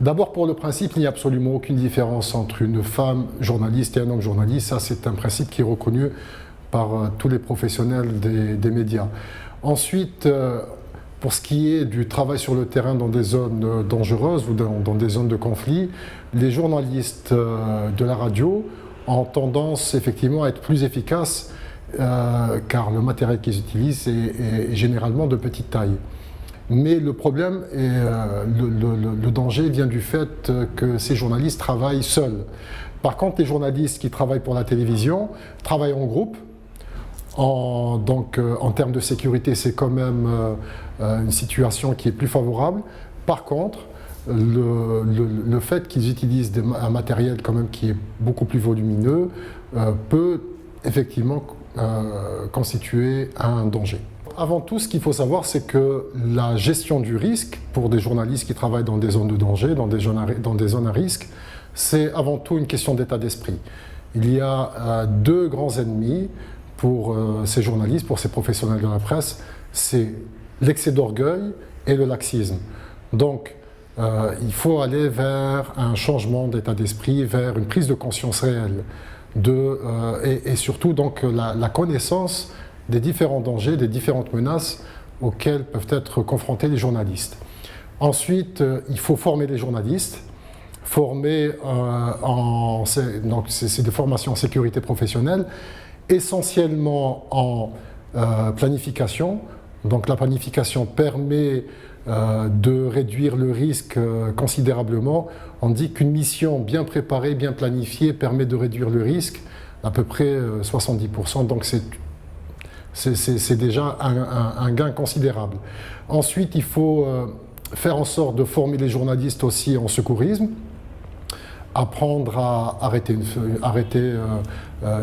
D'abord, pour le principe, il n'y a absolument aucune différence entre une femme journaliste et un homme journaliste. Ça, c'est un principe qui est reconnu par tous les professionnels des médias. Ensuite, pour ce qui est du travail sur le terrain dans des zones dangereuses ou dans des zones de conflit, les journalistes de la radio ont tendance effectivement à être plus efficaces car le matériel qu'ils utilisent est généralement de petite taille. Mais le problème et le danger vient du fait que ces journalistes travaillent seuls. Par contre, les journalistes qui travaillent pour la télévision travaillent en groupe. Donc, en termes de sécurité, c'est quand même une situation qui est plus favorable. Par contre, le fait qu'ils utilisent un matériel quand même qui est beaucoup plus volumineux peut effectivement constituer un danger. Avant tout, ce qu'il faut savoir, c'est que la gestion du risque pour des journalistes qui travaillent dans des zones de danger, dans des zones à risque, c'est avant tout une question d'état d'esprit. Il y a deux grands ennemis pour ces journalistes, pour ces professionnels de la presse, c'est l'excès d'orgueil et le laxisme. Donc, il faut aller vers un changement d'état d'esprit, vers une prise de conscience réelle, et surtout donc la connaissance des différents dangers, des différentes menaces auxquelles peuvent être confrontés les journalistes. Ensuite, il faut former les journalistes, donc c'est des formations en sécurité professionnelle, essentiellement en planification. Donc la planification permet de réduire le risque considérablement. On dit qu'une mission bien préparée, bien planifiée permet de réduire le risque à peu près 70%, donc c'est déjà un gain considérable. Ensuite, il faut faire en sorte de former les journalistes aussi en secourisme, apprendre à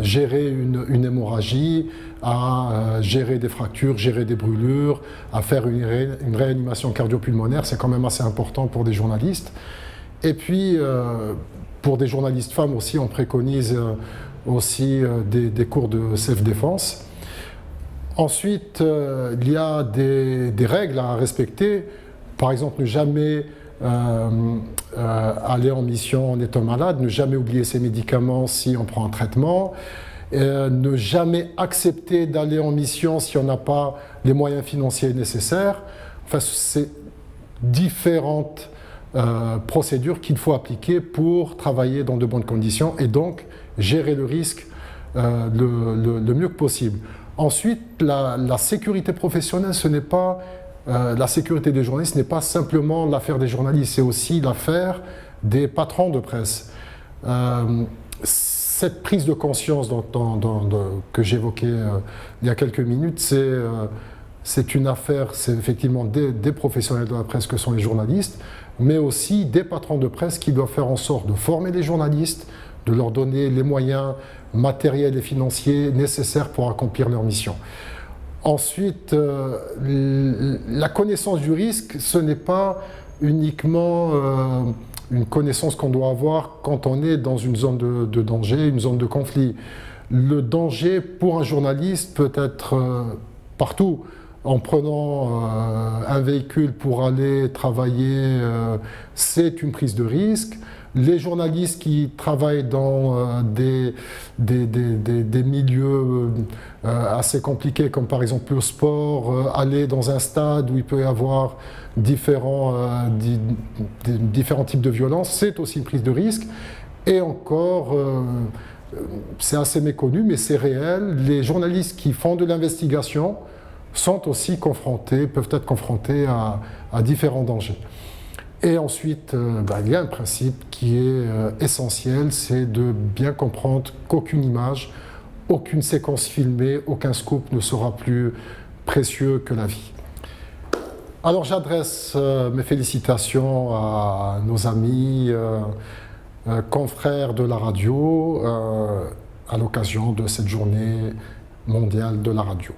gérer une hémorragie, à gérer des fractures, gérer des brûlures, à faire une réanimation cardio-pulmonaire, c'est quand même assez important pour des journalistes. Et puis, pour des journalistes femmes aussi, on préconise aussi des cours de self-défense. Ensuite, il y a des règles à respecter. Par exemple, ne jamais aller en mission en étant malade, ne jamais oublier ses médicaments si on prend un traitement, ne jamais accepter d'aller en mission si on n'a pas les moyens financiers nécessaires. Enfin, c'est différentes procédures qu'il faut appliquer pour travailler dans de bonnes conditions et donc gérer le risque le mieux que possible. Ensuite, la sécurité professionnelle, ce n'est pas la sécurité des journalistes n'est pas simplement l'affaire des journalistes, c'est aussi l'affaire des patrons de presse. Cette prise de conscience que j'évoquais il y a quelques minutes, c'est une affaire, c'est effectivement des professionnels de la presse que sont les journalistes, mais aussi des patrons de presse qui doivent faire en sorte de former les journalistes, de leur donner les moyens matériels et financiers nécessaires pour accomplir leur mission. Ensuite, la connaissance du risque, ce n'est pas uniquement une connaissance qu'on doit avoir quand on est dans une zone de danger, une zone de conflit. Le danger pour un journaliste peut être partout. En prenant un véhicule pour aller travailler, c'est une prise de risque. Les journalistes qui travaillent dans des milieux assez compliqués, comme par exemple le sport, aller dans un stade où il peut y avoir différents types de violences, c'est aussi une prise de risque. Et encore, c'est assez méconnu, mais c'est réel, les journalistes qui font de l'investigation sont aussi peuvent être confrontés à différents dangers. Et ensuite, il y a un principe qui est essentiel, c'est de bien comprendre qu'aucune image, aucune séquence filmée, aucun scoop ne sera plus précieux que la vie. Alors j'adresse mes félicitations à nos amis, confrères de la radio, à l'occasion de cette journée mondiale de la radio.